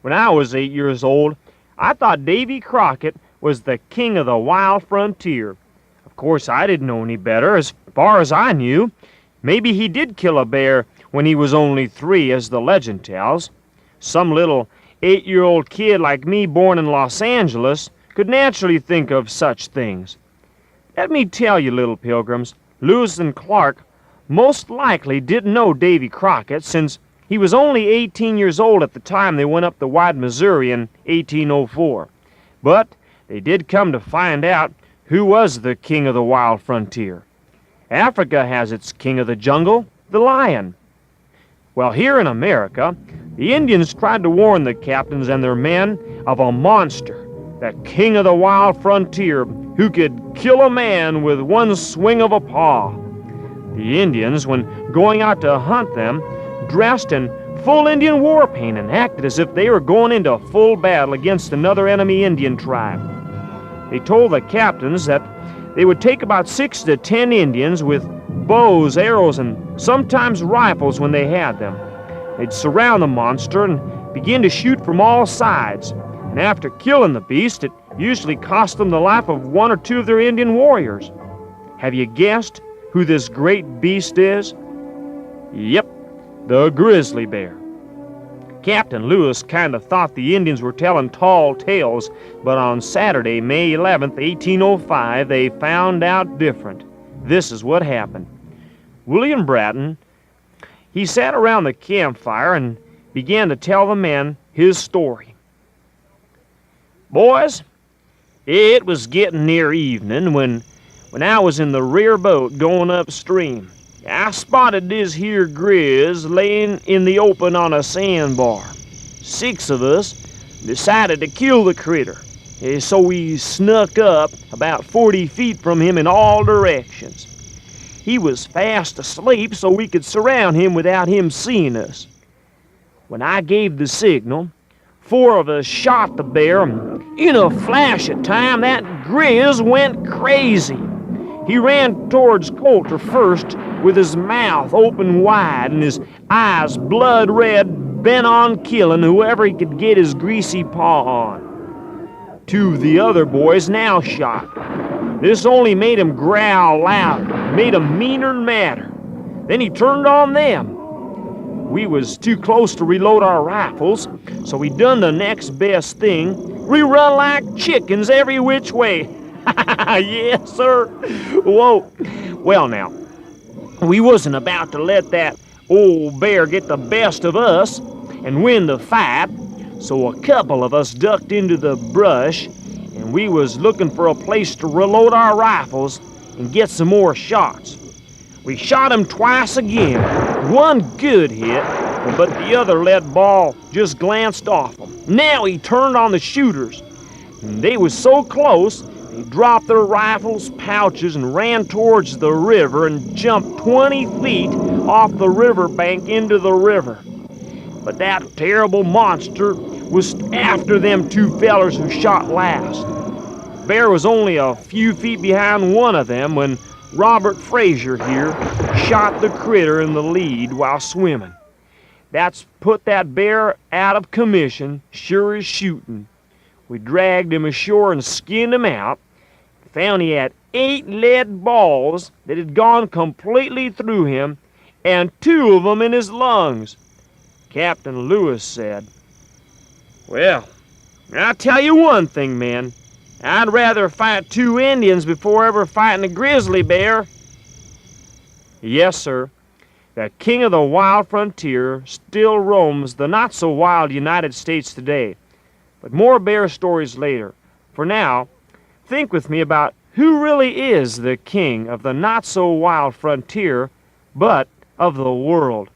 When I was 8 years old, I thought Davy Crockett was the king of the wild frontier. Of course, I didn't know any better. As far as I knew, maybe he did kill a bear when he was only 3, as the legend tells. Some little 8-year-old kid like me born in Los Angeles could naturally think of such things. Let me tell you, little pilgrims, Lewis and Clark most likely didn't know Davy Crockett, since he was only 18 years old at the time they went up the wide Missouri in 1804. But they did come to find out who was the king of the wild frontier. Africa has its king of the jungle, the lion. Well, here in America, the Indians tried to warn the captains and their men of a monster, the king of the wild frontier, who could kill a man with one swing of a paw. The Indians, when going out to hunt them, dressed in full Indian war paint and acted as if they were going into full battle against another enemy Indian tribe. They told the captains that they would take about 6 to 10 Indians with bows, arrows, and sometimes rifles when they had them. They'd surround the monster and begin to shoot from all sides, and after killing the beast, it usually cost them the life of 1 or 2 of their Indian warriors. Have you guessed who this great beast is? Yep, the grizzly bear. Captain Lewis kind of thought the Indians were telling tall tales, but on Saturday, May 11th, 1805, they found out different. This is what happened. William Bratton, he sat around the campfire and began to tell the men his story. Boys, it was getting near evening when I was in the rear boat going upstream. I spotted this here Grizz laying in the open on a sandbar. 6 of us decided to kill the critter, so we snuck up about 40 feet from him in all directions. He was fast asleep, so we could surround him without him seeing us. When I gave the signal, 4 of us shot the bear, and in a flash of time, that Grizz went crazy. He ran towards Coulter first, with his mouth open wide and his eyes blood red, bent on killing whoever he could get his greasy paw on. 2 of the other boys now shot. This only made him growl louder, made him meaner and madder. Then he turned on them. We was too close to reload our rifles, so we done the next best thing. We run like chickens every which way. Yes, sir. Whoa. Well, now, we wasn't about to let that old bear get the best of us and win the fight, so a couple of us ducked into the brush, and we was looking for a place to reload our rifles and get some more shots. We shot him twice again. 1 good hit, but the other lead ball just glanced off him. Now he turned on the shooters, and they was so close, they dropped their rifles, pouches, and ran towards the river and jumped 20 feet off the riverbank into the river. But that terrible monster was after them 2 fellers who shot last. Bear was only a few feet behind one of them when Robert Frazier here shot the critter in the lead while swimming. That's put that bear out of commission, sure as shooting. We dragged him ashore and skinned him out. Found he had 8 lead balls that had gone completely through him, and 2 of them in his lungs. Captain Lewis said, "Well, I'll tell you one thing, men. I'd rather fight 2 Indians before ever fighting a grizzly bear." Yes, sir. The king of the wild frontier still roams the not-so-wild United States today. But more bear stories later. For now, think with me about who really is the king of the not-so-wild frontier, but of the world.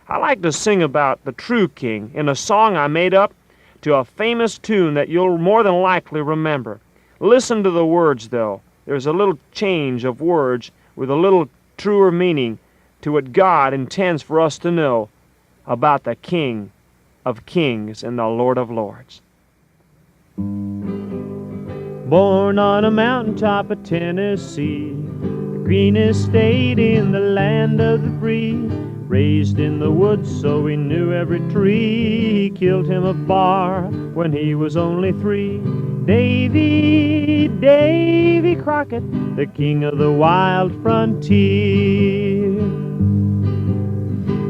I like to sing about the true king in a song I made up to a famous tune that you'll more than likely remember. Listen to the words, though. There's a little change of words with a little truer meaning to what God intends for us to know about the King of Kings and the Lord of Lords. Born on a mountaintop of Tennessee, the greenest state in the land of the free, Raised in the woods, so he knew every tree. He killed him a bar when he was only 3. Davy Crockett, the king of the wild frontier.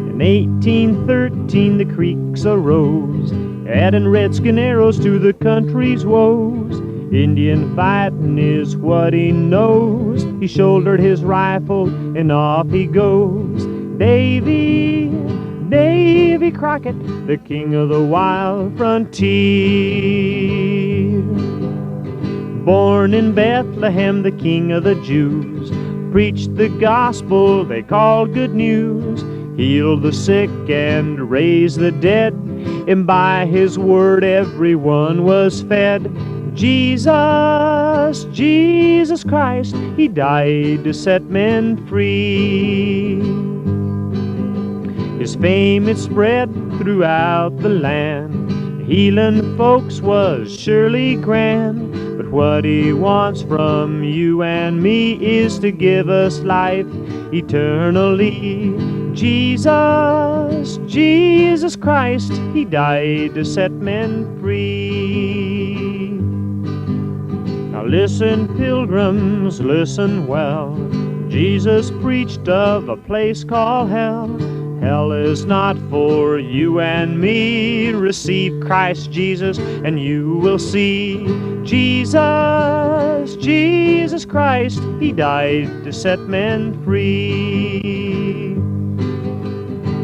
In 1813 the Creeks arose, adding redskin arrows to the country's woes. Indian fighting is what he knows. He shouldered his rifle and off he goes. Davy Crockett, the king of the wild frontier. Born in Bethlehem, the king of the Jews, preached the gospel they called good news. Healed the sick and raised the dead, and by his word everyone was fed. Jesus Christ, he died to set men free. His fame it spread throughout the land. Healing folks was surely grand. But what he wants from you and me is to give us life eternally. Jesus Christ, he died to set men free. Now listen, pilgrims, listen well. Jesus preached of a place called hell. Hell is not for you and me. Receive Christ Jesus and you will see. Jesus Christ, he died to set men free.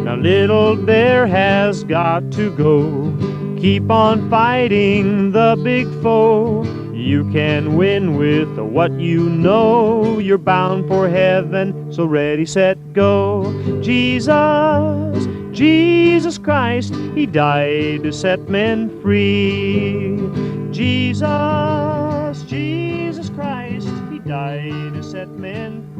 Now little bear has got to go. Keep on fighting the big foe. You can win with what you know. You're bound for heaven, so ready, set, go. Jesus Christ, he died to set men free. Jesus Christ, he died to set men free.